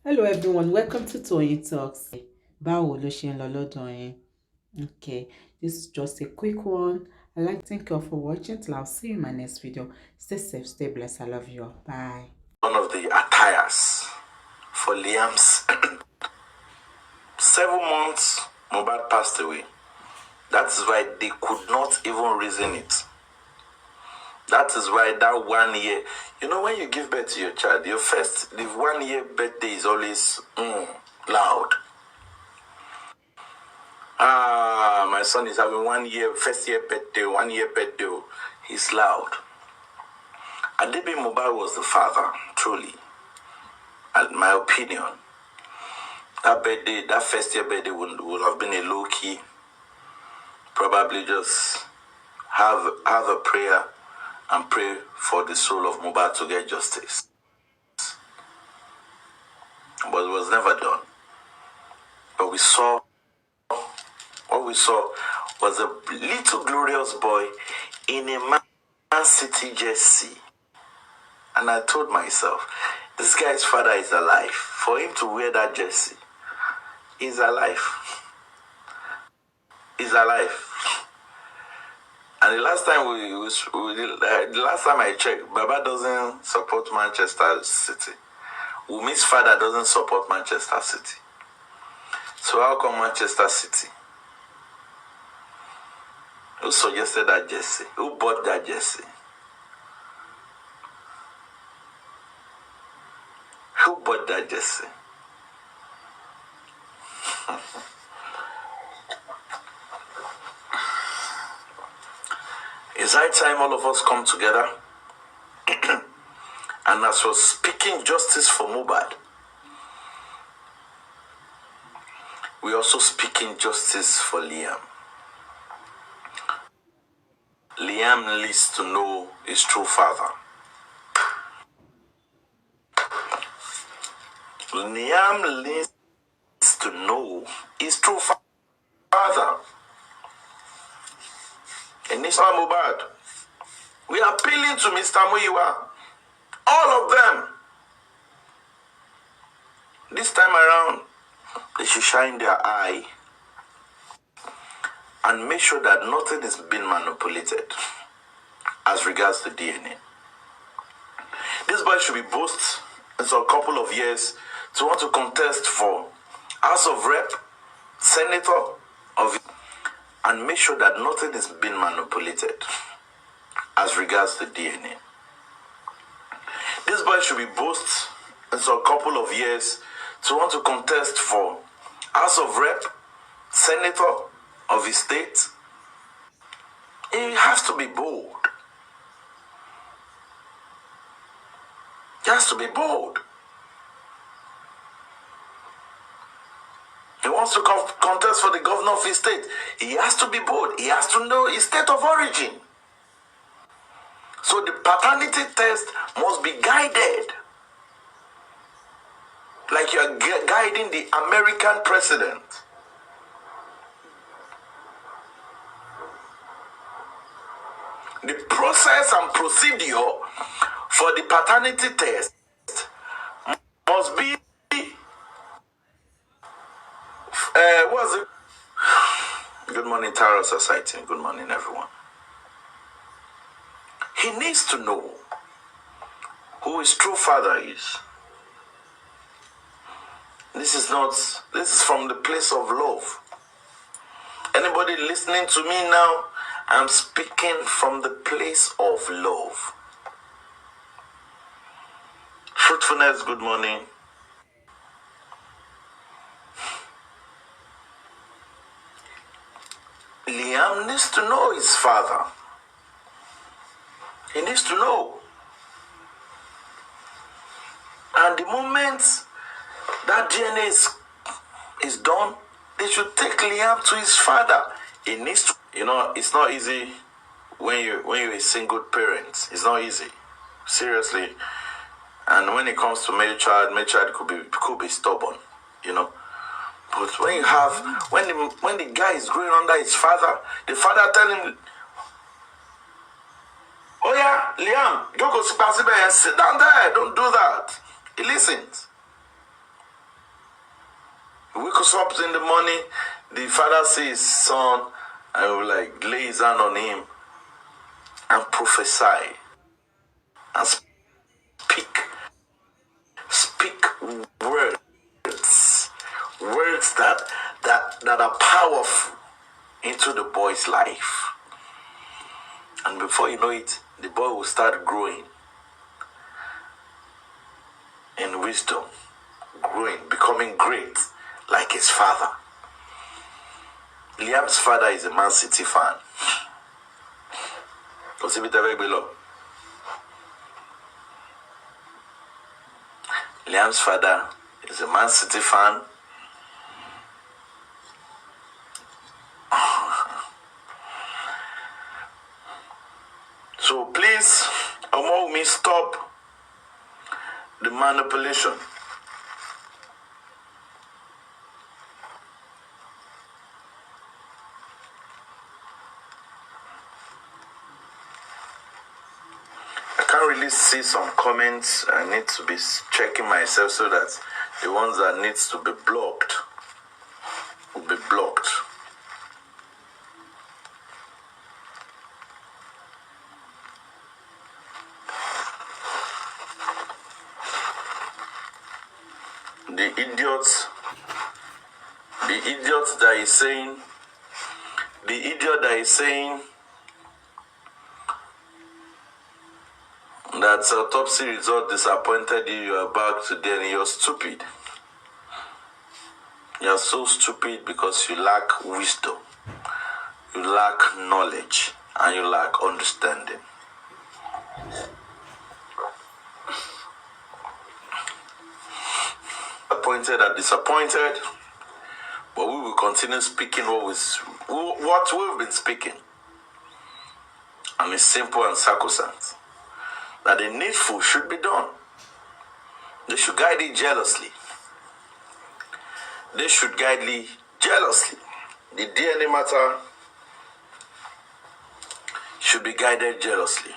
Hello everyone, welcome to Toyeen Talks. Báwo ló ṣe ń lọ lọ́dọ̀ yín? Okay, this is just a quick one. I'd like to thank you all for watching. Till I'll see you in my next video. Stay safe, stay blessed. I love you all. Bye. One of the attires for Liam's 7 months, Muhbad passed away. That is why they could not even reason it. That is why that 1 year, when you give birth to your child, the 1 year birthday is always loud. My son is having 1 year, first year birthday, 1 year birthday. He's loud. Adebi Muhbad was the father, truly. In my opinion, that birthday, that first year birthday would have been a low key. Probably just have a prayer and pray for the soul of Muhbad to get justice. But it was never done. But what we saw was a little glorious boy in a Man City jersey. And I told myself, this guy's father is alive. For him to wear that jersey, he's alive. He's alive. And the last time the last time I checked, Baba doesn't support Manchester City. Wumi's father doesn't support Manchester City. So how come Manchester City? Who suggested that jersey? Who bought that jersey? Who bought that jersey? It's high time all of us come together and as we're speaking justice for Muhbad, we're also speaking justice for Liam. Liam needs to know his true father. Liam needs to know his true father. And Mr. Muhbad, we are appealing to Mr. Muiwa, all of them. This time around, they should shine their eye and make sure that nothing is being manipulated as regards to DNA. This boy should be boast in a couple of years to want to contest for House of Rep, Senator of, and make sure that nothing is being manipulated as regards to DNA. This boy should be boast in a couple of years to want to contest for House of Rep, Senator of his state. He has to be bold. He has to be bold. He wants to contest for the governor of his state. He has to be bold. He has to know his state of origin. So the paternity test must be guided. Like you are guiding the American president. The process and procedure for the paternity test must be what's it? Good morning, Tara Society. Good morning, everyone. He needs to know who his true father is. This is from the place of love. Anybody listening to me now, I'm speaking from the place of love. Fruitfulness, good morning. Liam needs to know his father. He needs to know. And the moment that DNA is done, they should take Liam to his father. He needs to, it's not easy when you're a single parent. It's not easy. Seriously. And when it comes to male child could be stubborn, But when you have, when the guy is growing under his father, the father tell him, oh yeah, Liam, go and sit down there. Don't do that. He listens. He wakes up in the morning, the father sees his son and will like lay his hand on him and prophesy and speak words that are powerful into the boy's life. And before you know it, the boy will start growing in wisdom, growing, becoming great like his father. Liam's father is a Man City fan. Liam's father is a Man City fan. So please, allow me stop the manipulation. I can't really see some comments. I need to be checking myself so that the ones that needs to be blocked will be blocked. The idiot that is saying that autopsy result disappointed you, you are back today and you're stupid. You're so stupid because you lack wisdom, you lack knowledge, and you lack understanding. Disappointed, but we will continue speaking what we've been speaking. And it's simple and sacrosanct. That the needful should be done. They should guide it jealously. The DNA matter should be guided jealously.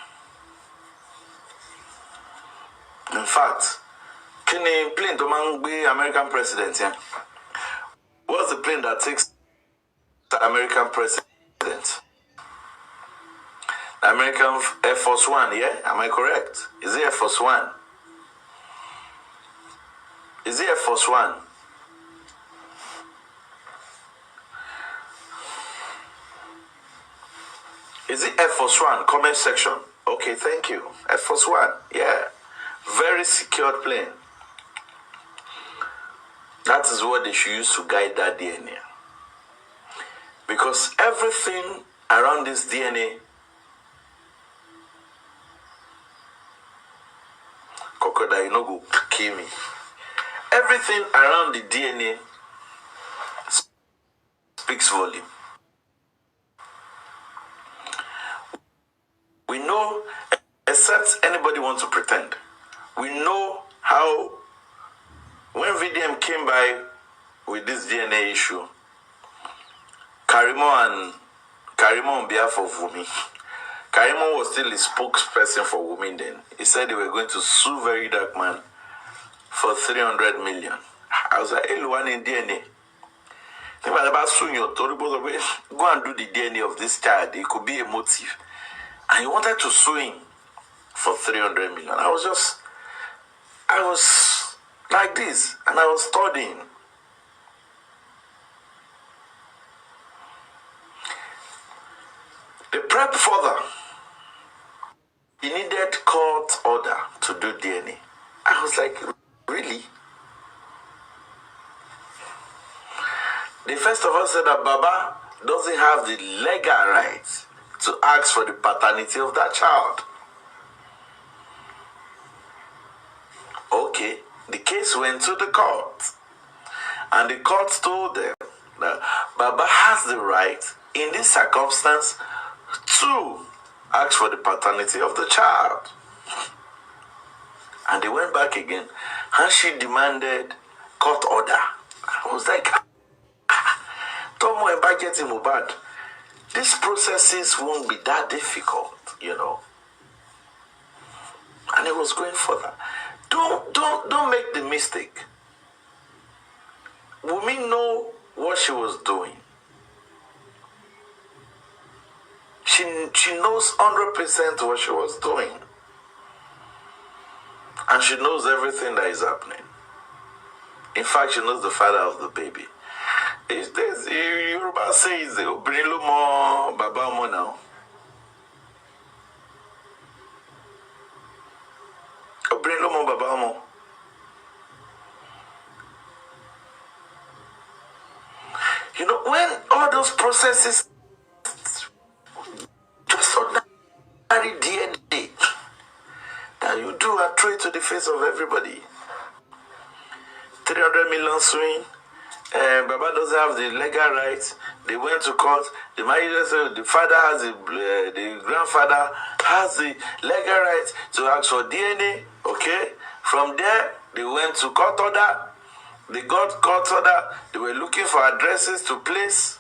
In fact, can a plane to be American president? Yeah? What's the plane that takes the American president? The American Air Force One, yeah? Am I correct? Is it Air Force One? Is it Air Force One? Is it Air Force One? Comment section. Okay, thank you. Air Force One, yeah. Very secured plane. That is what they should use to guide that DNA. Because everything around this DNA, crocodile, you know, go kill me. Everything around the DNA speaks volume. We know, except anybody wants to pretend, we know how, when VDM came by with this DNA issue, Karimo on behalf of Wumi, Karimo was still the spokesperson for Wumi then. He said they were going to sue Very Dark Man for 300 million. I was like, hey, one in DNA. Think about suing your Tory, go and do the DNA of this child. It could be a motive. And he wanted to sue him for 300 million. I was like this, and I was studying. The prep further, he needed court order to do DNA. I was like, really? The first of all said that Baba doesn't have the legal right to ask for the paternity of that child. Okay, the case went to the court, and the court told them that Baba has the right in this circumstance to ask for the paternity of the child. And they went back again, and she demanded court order. I was like, Tomo and budgeting Muhbad, these processes won't be that difficult, you know. And it was going further. Don't make the mistake. Wumi know what she was doing. She knows 100% what she was doing. And she knows everything that is happening. In fact, she knows the father of the baby. Yoruba says, "Obìnrin ló mọ bàbá ọmọ now." Obìnrin ló mọ bàbá ọmọ. You know, when all those processes, just ordinary DNA, that you do and throw it to the face of everybody. 300 million swing. Baba doesn't have the legal rights. They went to court. The father has the grandfather has the legal rights to ask for DNA. Okay. From there, they went to court order. They got court order. They were looking for addresses to place.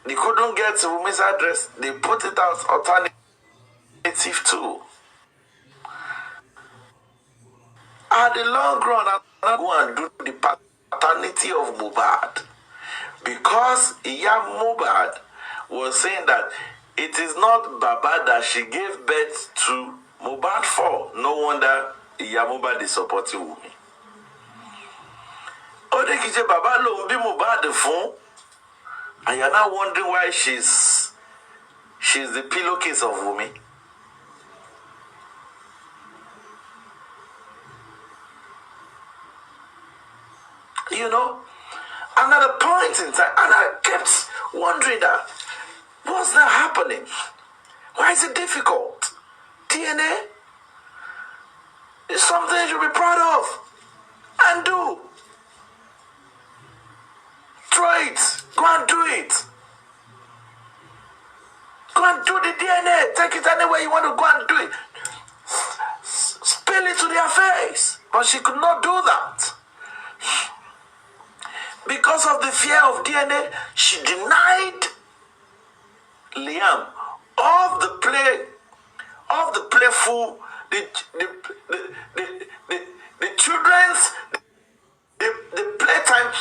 They couldn't get Wumi's address. They put it out alternative too. At the long run, I'm going to do the paternity of Muhbad. Because Iya Muhbad was saying that it is not Baba that she gave birth to Muhbad for. No wonder Iya Muhbad is supporting Wumi. Ode kije Baba lo bi Muhbad fun. And you're now wondering why she's the pillowcase of Wumi. You know, another point in time, and I kept wondering that, what's not happening? Why is it difficult? DNA is something you should be proud of and do. Try it. Go and do it. Go and do the DNA. Take it anywhere you want to go and do it. Spill it to their face. But she could not do that. Because of the fear of DNA, she denied Liam of the playful, the children's, the playtime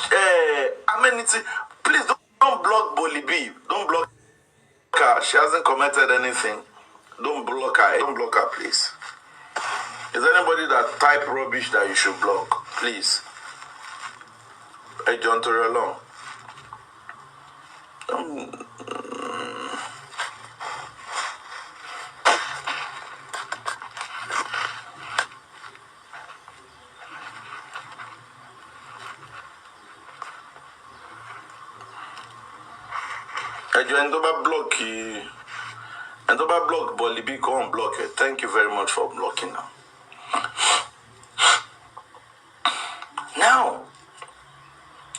amenity. Please don't block Bolibi. Don't block her. She hasn't committed anything. Don't block her. Don't block her, please. Is there anybody that type rubbish that you should block? Please. Hey, John Torrealon. And over block and over block Bolibi, go and block it. Thank you very much for blocking now. Now,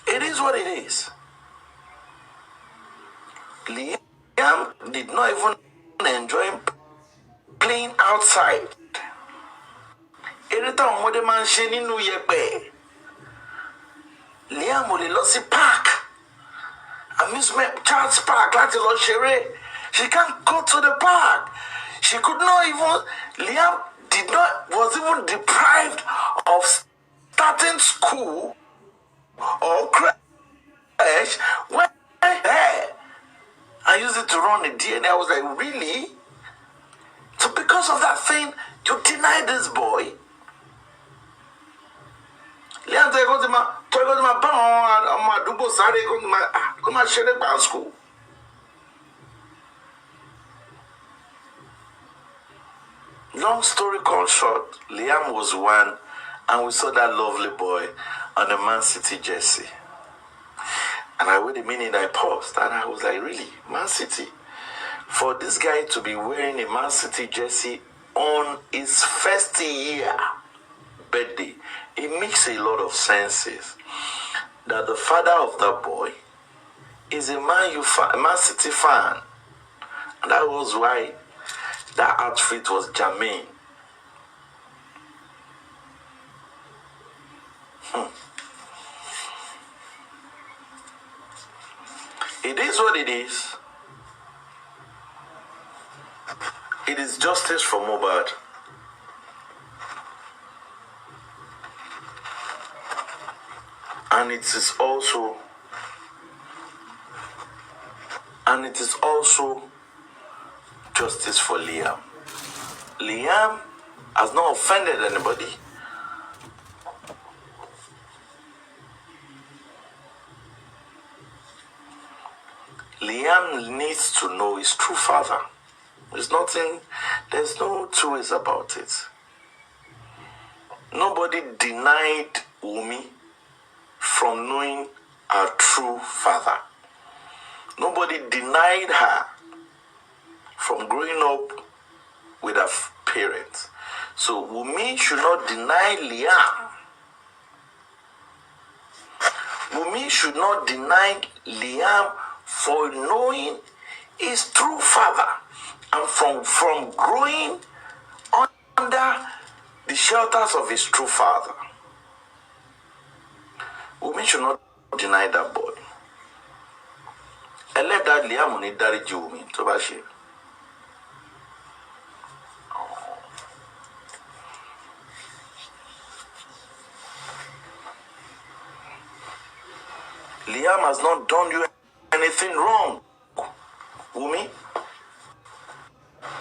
it is what it is. Liam did not even enjoy playing outside. Every time what the man saying no yepe. Liam will lost the park. Amusement child's park, like the Shere. She can't go to the park. She could not even. Liam was even deprived of starting school or crash when I used it to run a DNA. I was like, really? So because of that thing, you deny this boy? Liam, I go to my school. Long story called short, Liam was one, and we saw that lovely boy on a Man City jersey. And I read the meaning I paused, and I was like, really? Man City? For this guy to be wearing a Man City jersey on his first year birthday, it makes a lot of senses that the father of that boy is a Man City fan. And that was why that outfit was germane. It is what it is. It is justice for Mohbad. And it is also justice for Liam. Liam has not offended anybody. Liam needs to know his true father. There's no two ways about it. Nobody denied Wumi from knowing her true father. Nobody denied her from growing up with her parents. So Wumi should not deny Liam. Wumi should not deny Liam for knowing his true father and from growing under the shelters of his true father. Wumi should not deny that boy. And let that Liam need dáríjì Wumi tó bá ṣe. Liam has not done you anything wrong, Wumi.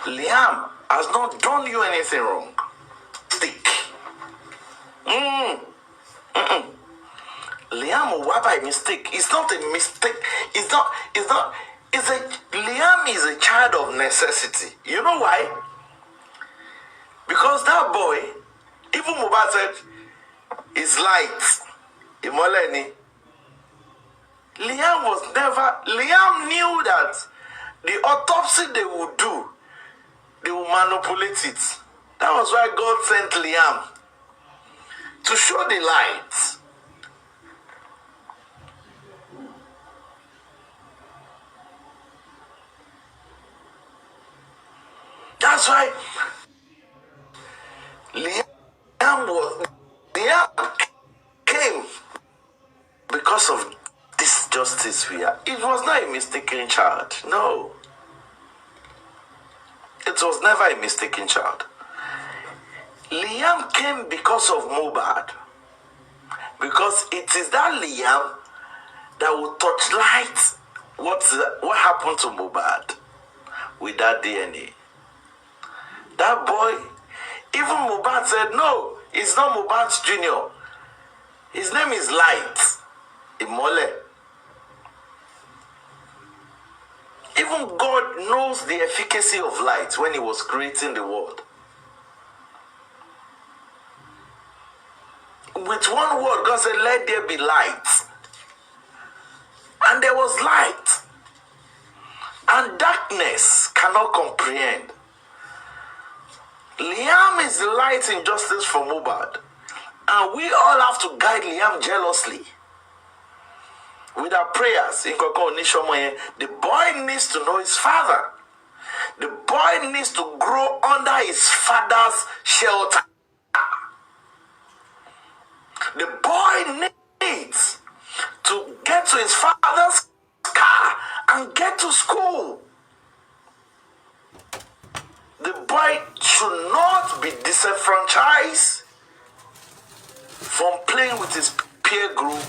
Liam has not done you anything wrong. Stick. Liam why by mistake? It's not a mistake. Liam is a child of necessity. You know why? Because that boy, even Muhbad said, is light. Imoleni. Liam knew that the autopsy they would do, they will manipulate it. That was why God sent Liam to show the light. That's why Liam came because of this justice we are. It was not a mistaken child. No. It was never a mistaken child. Liam came because of Muhbad. Because it is that Liam that will touch light what happened to Muhbad with that DNA. That boy, even Muhbad said, no, it's not Muhbad's junior. His name is Light. Imole. Even God knows the efficacy of light when he was creating the world. With one word, God said, let there be light. And there was light. And darkness cannot comprehend. Liam is the light in justice for Muhbad. And we all have to guide Liam jealously. With our prayers, the boy needs to know his father. The boy needs to grow under his father's shelter. The boy needs to get to his father's car and get to school. The boy should not be disenfranchised from playing with his peer group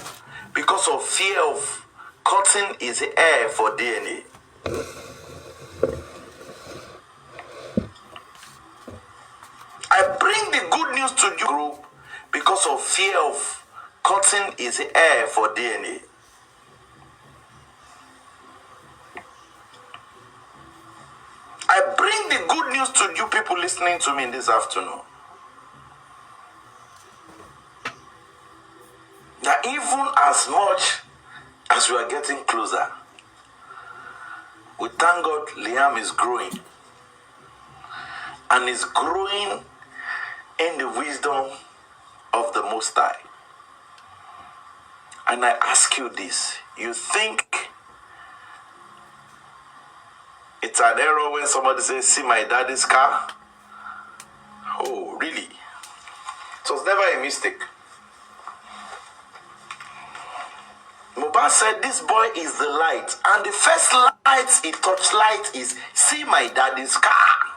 because of fear of cutting his hair for DNA. I bring the good news to you group because of fear of cutting his hair for DNA. I bring the good news to you people listening to me this afternoon. That even as much as we are getting closer, we thank God Liam is growing. And is growing in the wisdom of the Most High. And I ask you this, you think it's an error when somebody says, see my daddy's car? Oh, really? It was never a mistake. Muhbad said, this boy is the light. And the first light he touched light is, see my daddy's car.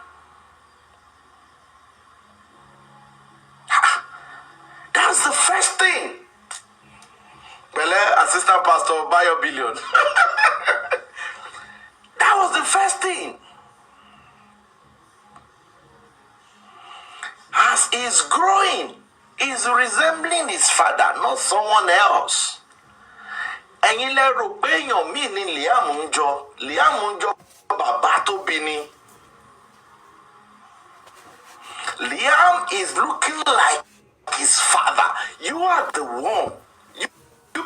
That's the first thing. assistant pastor of Bio Billion. That was the first thing. As he's growing, he's resembling his father, not someone else. And you let Rubenyo meaning Liamunjo Babato Bini. Liam is looking like his father. You are the one. You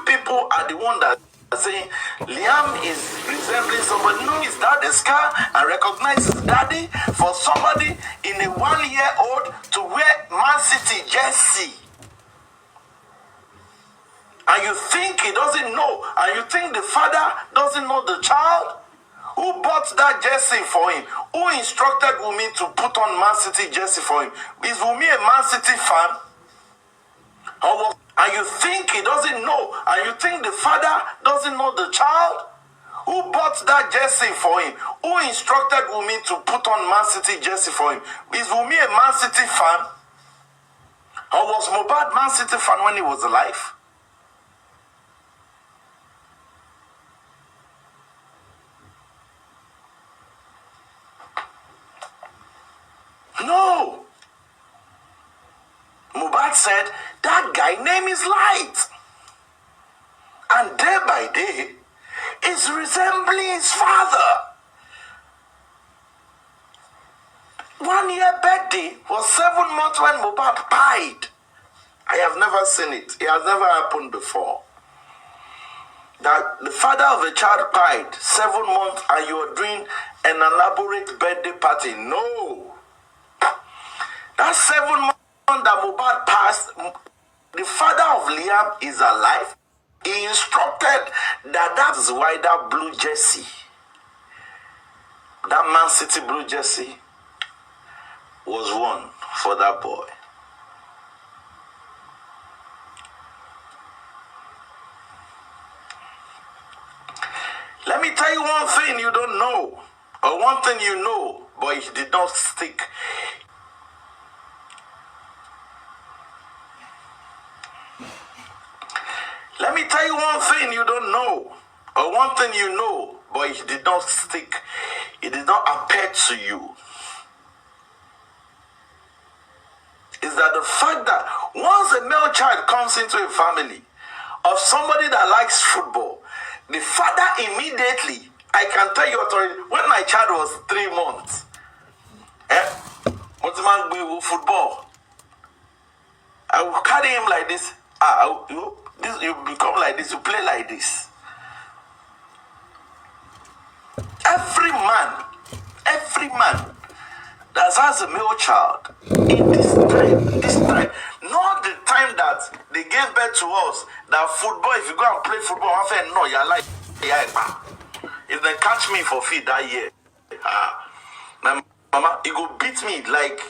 people are the one that are saying Liam is resembling somebody. No, his daddy's car and recognize his daddy for somebody in a 1-year-old to wear Man City jersey. And you think he doesn't know, and you think the father doesn't know the child? Who bought that jersey for him? Who instructed Wumi to put on Man City jersey for him? Is Wumi a Man City fan? And you think he doesn't know, and you think the father doesn't know the child? Who bought that jersey for him? Who instructed Wumi to put on Man City jersey for him? Is Wumi a Man City fan? Or was Muhbad Man City fan when he was alive? No. Muhbad said, that guy name is Light. And day by day, is resembling his father. 1 year birthday was 7 months when Muhbad died. I have never seen it. It has never happened before. That the father of a child died 7 months and you are doing an elaborate birthday party. No. That 7 months that Muhbad passed, the father of Liam is alive. He instructed that is why that blue jersey, that Man City blue jersey, was won for that boy. Let me tell you one thing you don't know, or one thing you know, but it did not stick. Let me tell you one thing you don't know, or one thing you know, but it did not stick. It did not appear to you. Is that the fact that once a male child comes into a family of somebody that likes football, the father immediately, I can tell you authority, when my child was 3 months, football, I will carry him like this. You become like this, you play like this. Every man that has a male child in this time, not the time that they gave birth to us, that football, if you go and play football, I say, no, you're like, if they catch me for feet that year, my mama, he go beat me like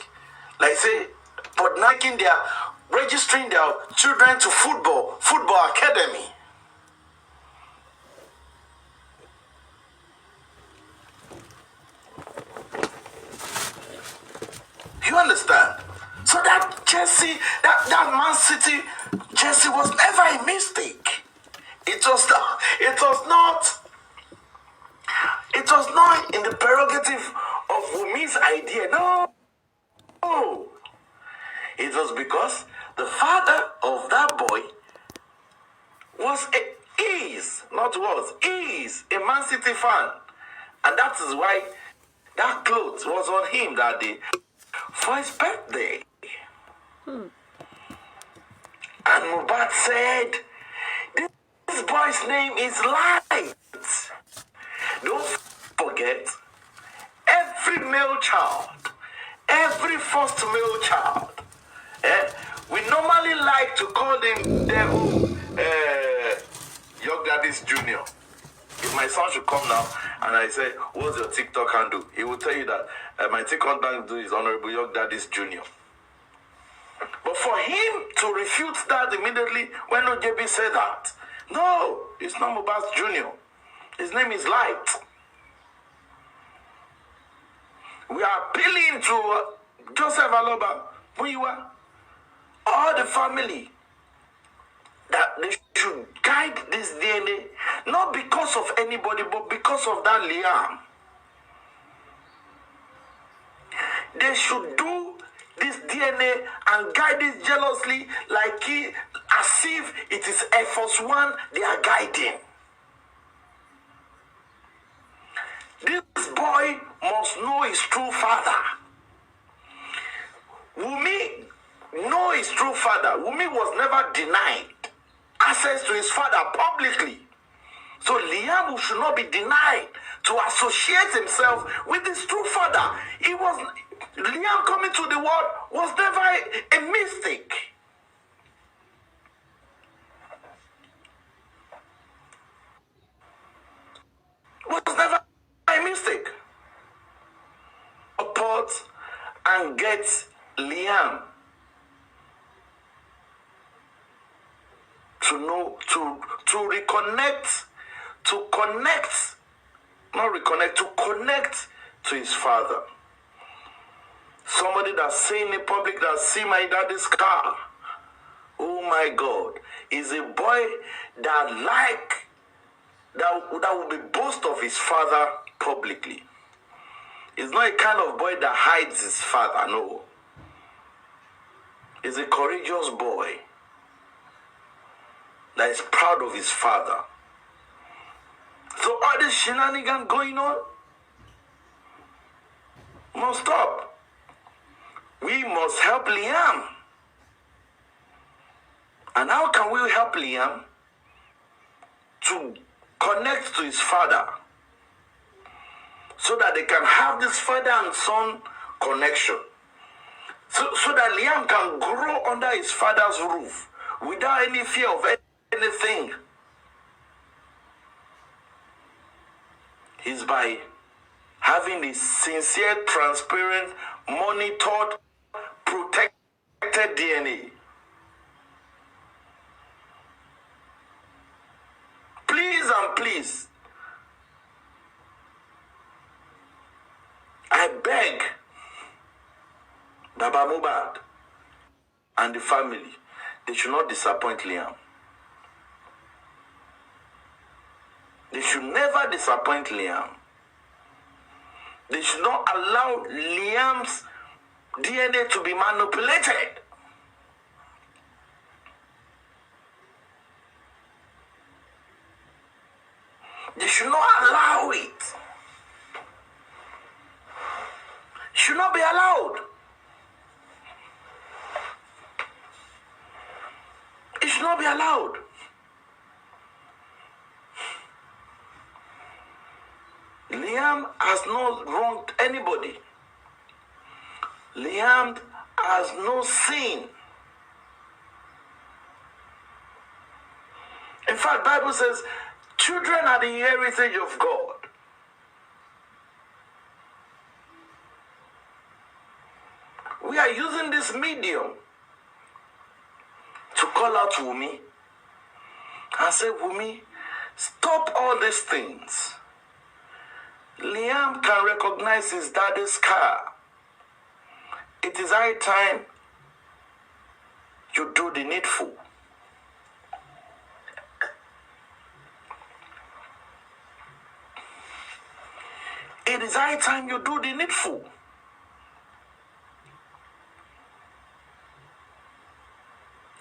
say, but knocking their, registering their children to football academy. You understand? So that jersey, that Man City jersey was never a mistake. It was not in the prerogative of Wumi's idea. No. It was because the father of that boy is a Man City fan. And that is why that clothes was on him that day for his birthday. And Muhbad said, this boy's name is Light. Don't forget, every male child, every first male child, we normally like to call them Devil York Daddy's Junior. If my son should come now and I say, what's your TikTok handle? He will tell you that my TikTok handle is Honorable York Daddy's Junior. But for him to refute that immediately when OJB said that, no, it's not Muhbad's Junior. His name is Light. We are appealing to Joseph Aloba, Muyiwa, all the family, that they should guide this DNA of anybody, but because of that Liam. They should do this DNA and guide it jealously, as if it is Air Force One they are guiding. This boy must know his true father. Wumi know his true father. Wumi was never denied access to his father publicly. So Liam should not be denied to associate himself with his true father. Liam coming to the world was never a mistake. Was never a mistake. Support and get Liam to know, to reconnect, to connect, not reconnect, to connect to his father. Somebody that's saying in public that see my daddy's car. Oh my God, is a boy that will be boast of his father publicly. He's not a kind of boy that hides his father, no. He's a courageous boy that is proud of his father. So all this shenanigans going on must stop. We must help Liam. And how can we help Liam to connect to his father so that they can have this father and son connection? So that Liam can grow under his father's roof without any fear of anything. Is by having this sincere, transparent, monitored, protected DNA. Please and please, I beg Baba Muhbad and the family, they should not disappoint Liam. They should never disappoint Liam. They should not allow Liam's DNA to be manipulated. They should not allow it. Should not be allowed. It should not be allowed. Liam has not wronged anybody. Liam has no sin. In fact, Bible says, children are the heritage of God. We are using this medium to call out Wumi and say, Wumi, stop all these things. Liam can recognize his daddy's car. It is high time you do the needful. It is high time you do the needful.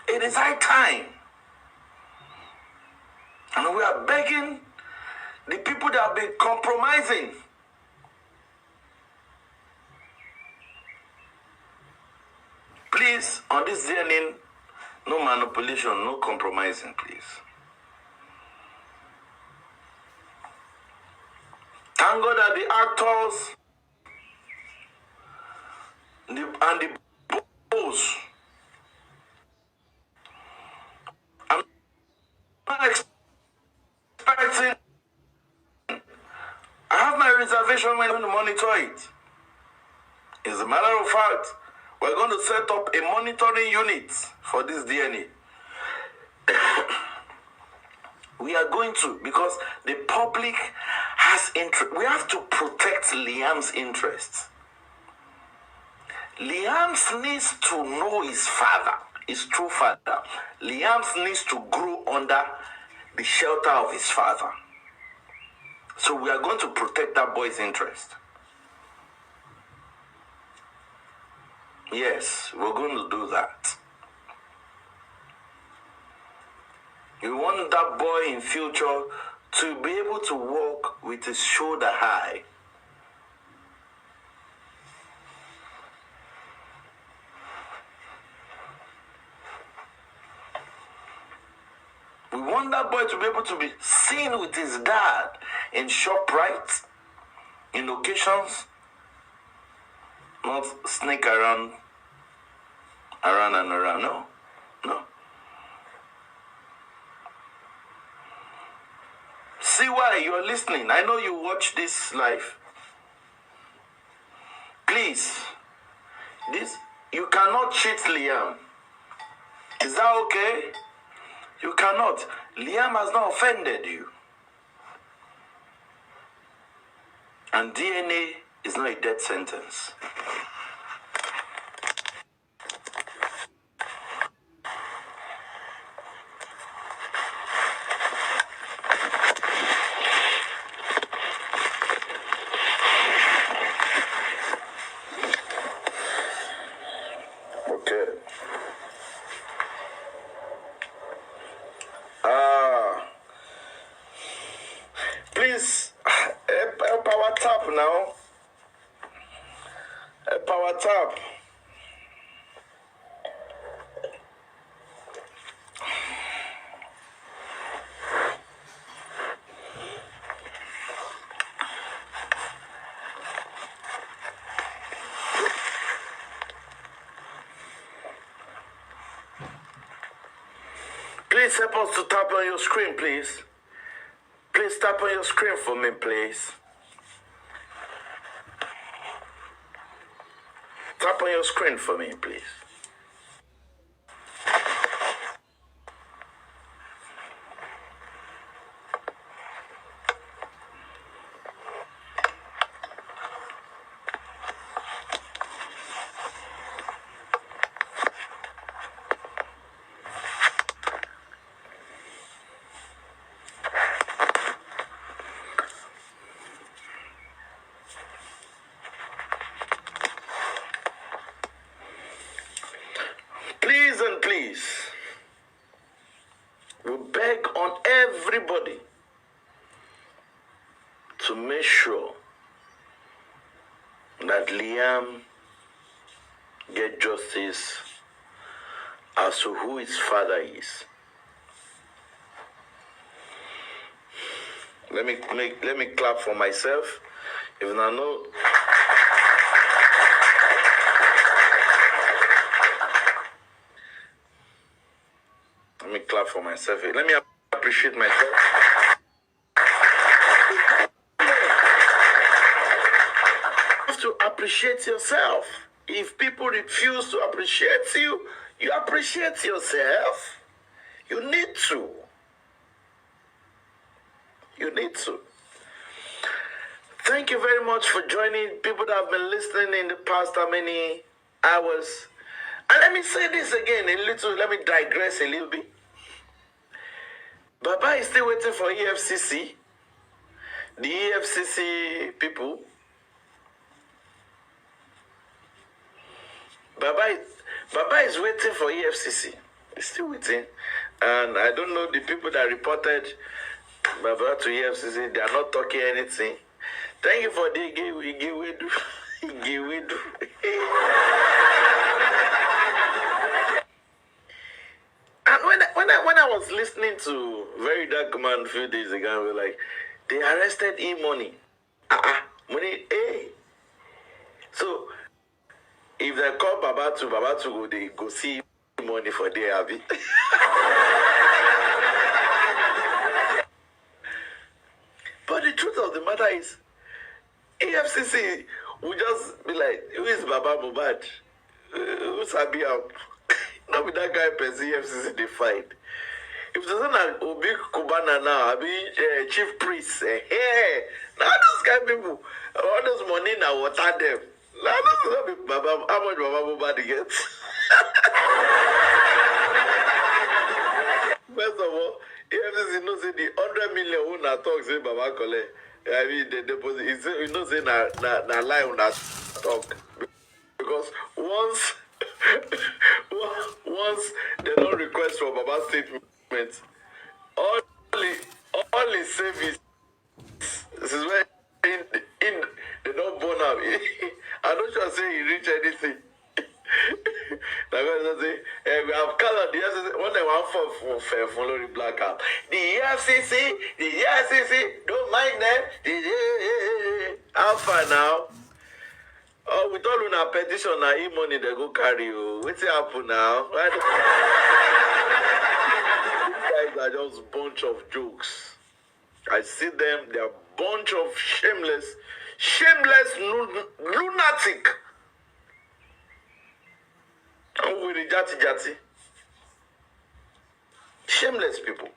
It is high time. And we are begging the people that have been compromising. Please, on this DNA, no manipulation, no compromising, please. Thank God that the actors and the boss, I'm not expecting. I have my reservation when I'm going to monitor it. As a matter of fact, we're going to set up a monitoring unit for this DNA. We are going to, because the public has interest. We have to protect Liam's interests. Liam needs to know his father, his true father. Liam needs to grow under the shelter of his father. So we are going to protect that boy's interest. Yes, we're going to do that. We want that boy in future to be able to walk with his shoulder high. We want that boy to be able to be seen with his dad in ShopRite, in occasions, not sneak around and around. No, no. See why you're listening. I know you watch this live. Please, you cannot cheat Liam. Is that okay? You cannot. Liam has not offended you. And DNA is not a death sentence. Okay. Please, help our tap now. Help our tap. Please help us to tap on your screen, please. Please tap on your screen for me, please. Tap on your screen for me, please. Please and please, we beg on everybody to make sure that Liam get justice as to who his father is. Let me clap for myself. If I know. Let me clap for myself. Let me appreciate myself. You have to appreciate yourself. If people refuse to appreciate you, you appreciate yourself. You need to. You need to. Thank you very much for joining. People that have been listening in the past how many hours. And let me say this again let me digress a little bit. Baba is still waiting for EFCC. The EFCC people. Baba is waiting for EFCC. He's still waiting. And I don't know the people that reported Baba to EFCC, they are not talking anything. Thank you for the give. And when I was listening to Very Dark Man a few days ago, we were like, they arrested E-Money. Money, hey. So, if they call Baba to go, they go see E-Money for their Abby. But the truth of the matter is, EFCC will just be like, who is Baba Muhbad? Who's Abi out? Not with that guy, EFCC, they fight. If there's an Obi Kubana now, Abi chief priest, now those kind of people, all those money now, water them. Now those not be Baba, how much Baba Muhbad gets? First of all, EFCC knows the 100 million who na talk say Baba Kole, I mean, the deposit is, you know, say na lie on that talk. Because once once they don't request for Baba statement, all he, all he save is this is where in they don't burn up. I don't sure say he reach anything. Now God say, we have colored the FCC. One day one for follow the black out. The FCC, don't mind them. How far now? Oh, we told you na petition na e-money they go carry you. What's happen now? These guys are just bunch of jokes. I see them, they are bunch of shameless lunatic. And with the jati. Shameless people.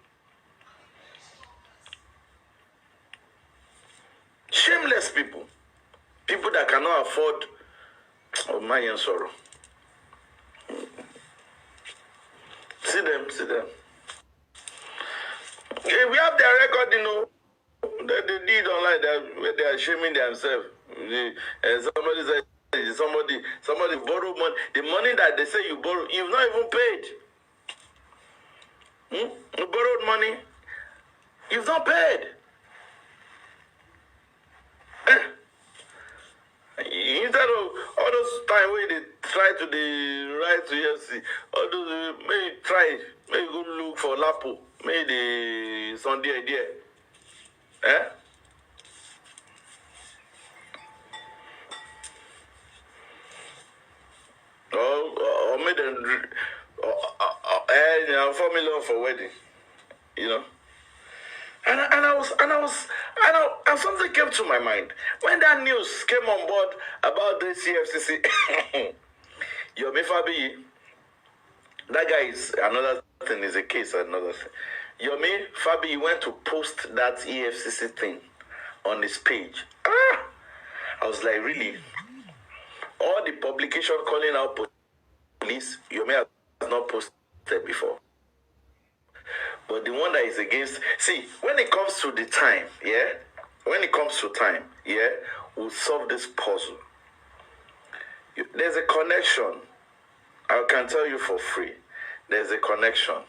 Shameless people. People that cannot afford my sorrow. See them. Yeah, we have their record, you know. That they did online that they are shaming themselves. Somebody said somebody borrowed money. The money that they say you borrow, you've not even paid. You borrowed money, you've not paid. Instead of all those time where they try to the right to UFC, all those maybe go look for Lapo, maybe the Sunday idea. Or made them 4 million for wedding, you know. And something came to my mind when that news came on board about the CFCC. Yomi Fabi, that guy is another thing, is a case, another thing. Yomi Fabi went to post that EFCC thing on his page. I was like, really? All the publication calling out police, Yomi has not posted before. But the one that is against, see, when it comes to the time, we'll solve this puzzle. There's a connection. I can tell you for free. There's a connection.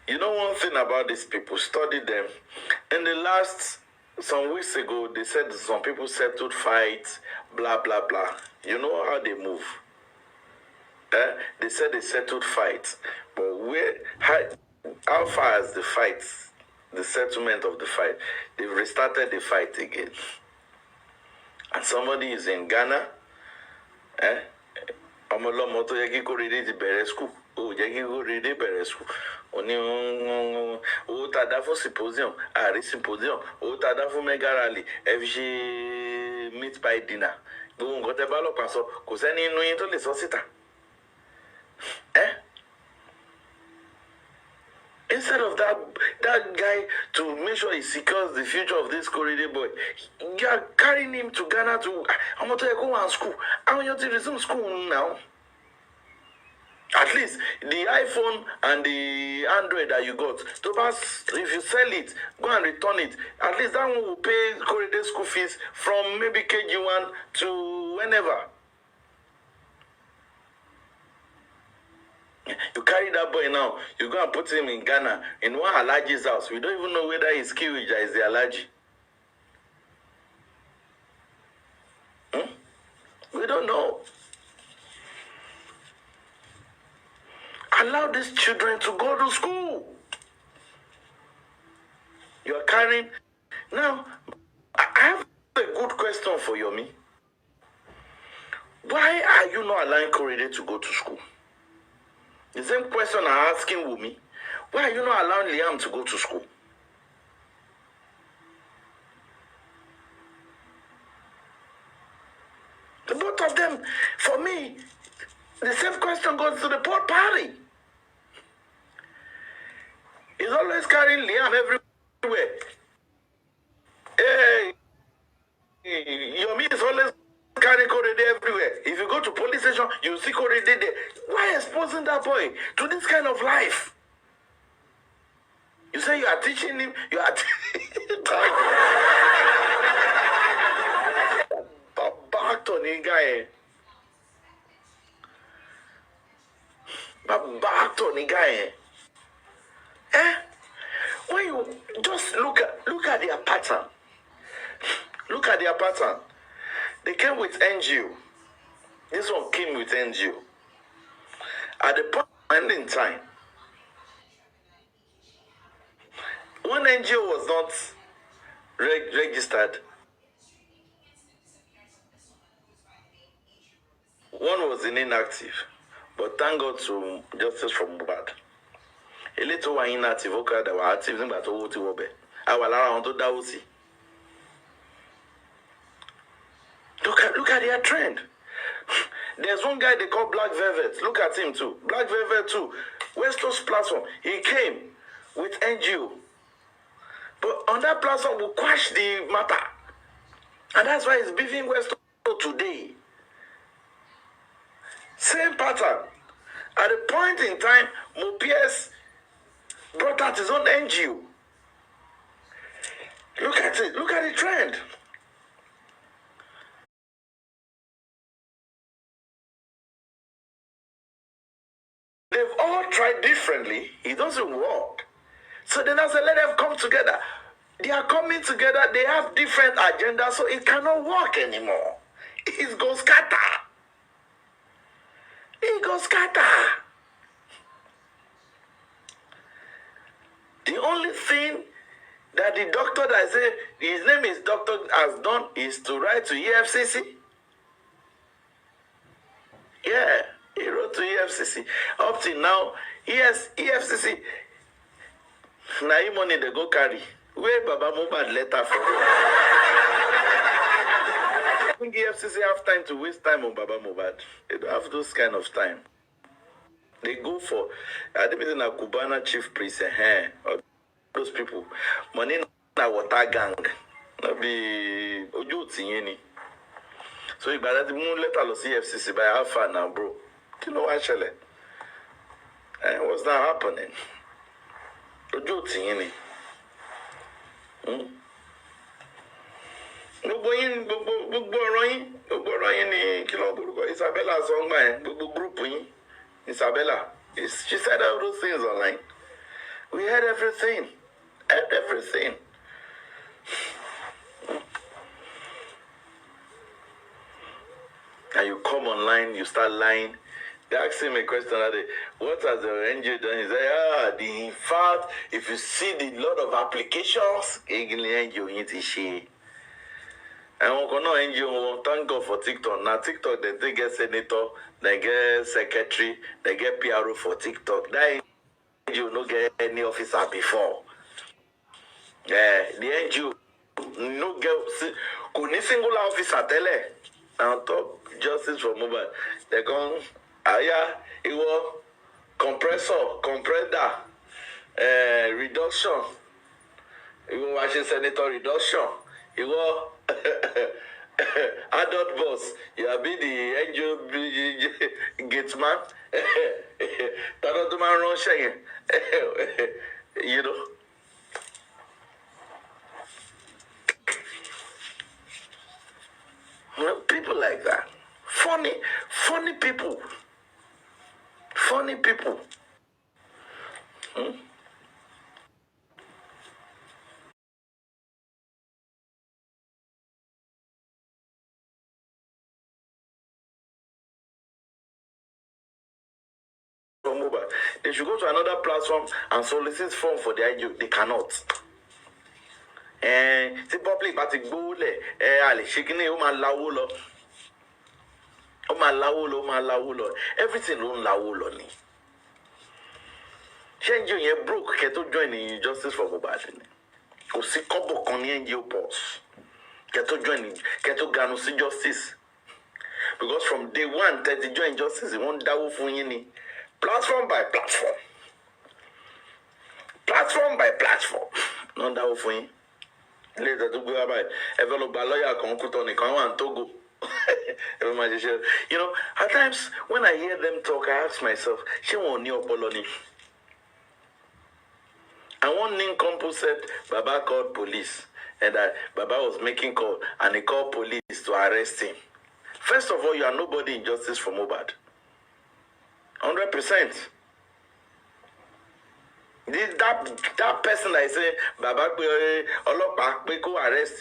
You know one thing about these people, study them. In the last, some weeks ago, they said some people settled fights, blah, blah, blah. You know how they move. They said they settled fights. But how far is the fight, the settlement of the fight? They've restarted the fight again. And somebody is in Ghana. Ọmọlọ́mọ tó yẹ kí kó rédé ti bẹ̀rẹ̀ school. Ó yẹ kí kó rédé bẹ̀rẹ̀ school. Ó ní owó tá a dá fún symposium, ààrẹ symposium, owó tá a dá fún mega rally, ẹ fi ṣe meat pie dinner. Gbogbo nǹkan tẹ́ bá lọ́pàá sọ, kò sẹ́ni inú yín tó lè sọ síta. Instead of that guy to make sure he secures the future of this corridor boy, you are carrying him to Ghana to I'm going to go to school. I want you to resume school now. At least the iPhone and the Android that you got, if you sell it, go and return it. At least that one will pay corridor school fees from maybe KG1 to whenever. You carry that boy now, you go and put him in Ghana, in one allergy's house. We don't even know whether his kiwija is the allergy. We don't know. Allow these children to go to school. You are carrying. Now, I have a good question for Yomi. Why are you not allowing Korede to go to school? The same question I'm asking Wumi. Why are you not allowing Liam to go to school? The both of them, for me, the same question goes to the poor party. He's always carrying Liam everywhere. Hey, Yomi is always carrying Korede everywhere. If you go to police station, you see Korede there. Why exposing that boy to this kind of life? You You say you are teaching him. You are back on the guy. Back on the guy. Eh? When you just look at their pattern. Look at their pattern. They came with NGO. This one came with NGO. At the point in time, when NGO was not registered, one was inactive. But thank God to justice from Muhbad. A little one inactive, okay, that were active, but to Wobe. I will allow to Dawsi. Look at their trend. There's one guy they call Black Velvet. Look at him too. Black Velvet too. West Coast platform. He came with NGO. But on that platform, we quash the matter. And that's why he's beefing West Coast today. Same pattern. At a point in time, Mopies brought out his own NGO. Look at it. Look at the trend. They've all tried differently. It doesn't work. So then I said, let them come together. They are coming together. They have different agendas, so it cannot work anymore. It goes scatter. It goes scatter. The only thing that the doctor that said his name is doctor has done is to write to EFCC. Yeah, he wrote to EFCC. Up till now, yes, EFCC. Now him money they go carry. Where Baba Muhbad letter from? I think EFCC have time to waste time on Baba Muhbad. They don't have those kind of time. They go for, I think it's a Cubana chief priest, or those people. Money na water gang. Not be Ojo Tinyeni. So if that the moon letter to EFCC by how far now, bro? You know actually. And what's that happening? Ojo Tinyeni. Gbogbo ọ̀rọ̀ yín ni kí ló burúkọ Isabella sọ ń gbà yẹn gbogbo group yín Isabella she said all those things online. We heard everything. Everything. And you come online, you start lying. They asked him a question that day, what has the NGO done? He said, in fact, if you see the lot of applications, NGO and we can know NGO, thank God for TikTok. Now TikTok, they get senator, they get secretary, they get PRO for TikTok. That NGO no get any officer before. Yeah, the NGO no get any single officer tele. And top justice for Muhbad. They come, it was compressor, reduction. It was watching senator reduction. It was adult boss. You have been the NGO gate man. That man run shame. You know. People like that. Funny people. Funny people. They should go to another platform and solicit form for the IGO. They cannot. The public party go le shaking everything on lawo ni. Change you broke keto join in justice for Mohbad ni. Kò sí kobo kan ní NGO pulse. Keto join keto ganu sí justice. Because from day one, 30 join justice, it won't dawo fún yín ni. Platform by platform. Platform by platform. Not dawo fún yín. Later to go about develop a lawyer kan kuto ni kan wan Togo. You know, at times when I hear them talk, I ask myself, she won't ní ọpọlọ ni. And one nincompoop said Baba called police and that Baba was making call and he called police to arrest him. First of all, you are nobody in justice for Mohbad. 100%. That person that is saying Baba Olopa go arrest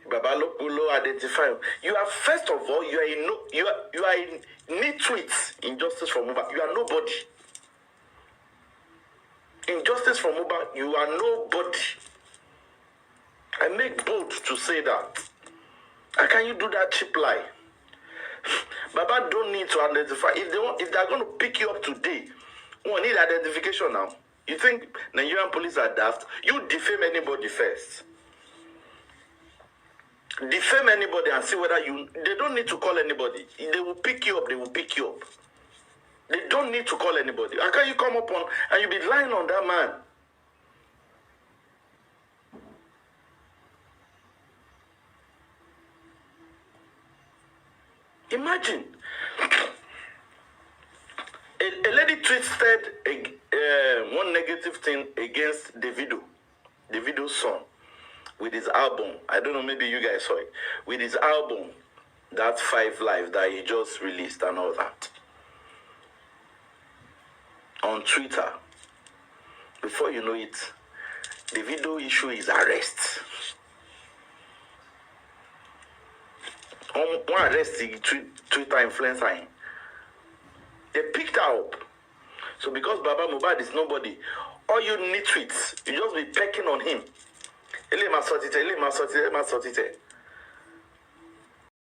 Baba Lopulo identify. You are first of all you are in nitwits in justice for Mohbad. You are nobody. In justice for Mohbad, you are nobody. I make bold to say that. How can you do that cheap lie? Baba don't need to identify. If they're going to pick you up today, we need identification now. You think Nigerian police are daft? You defame anybody first. Defame anybody and see whether they don't need to call anybody. They will pick you up, they will pick you up. They don't need to call anybody. How can you come up on and you be lying on that man? Imagine. A lady tweeted one negative thing against Davido's son, with his album. I don't know, maybe you guys saw it. With his album, that 5 Live that he just released and all that. On Twitter. Before you know it, Davido issue is arrest. One arrest the Twitter influencer. They picked her up. So because Baba Muhbad is nobody, all you nitwits, you just be pecking on him.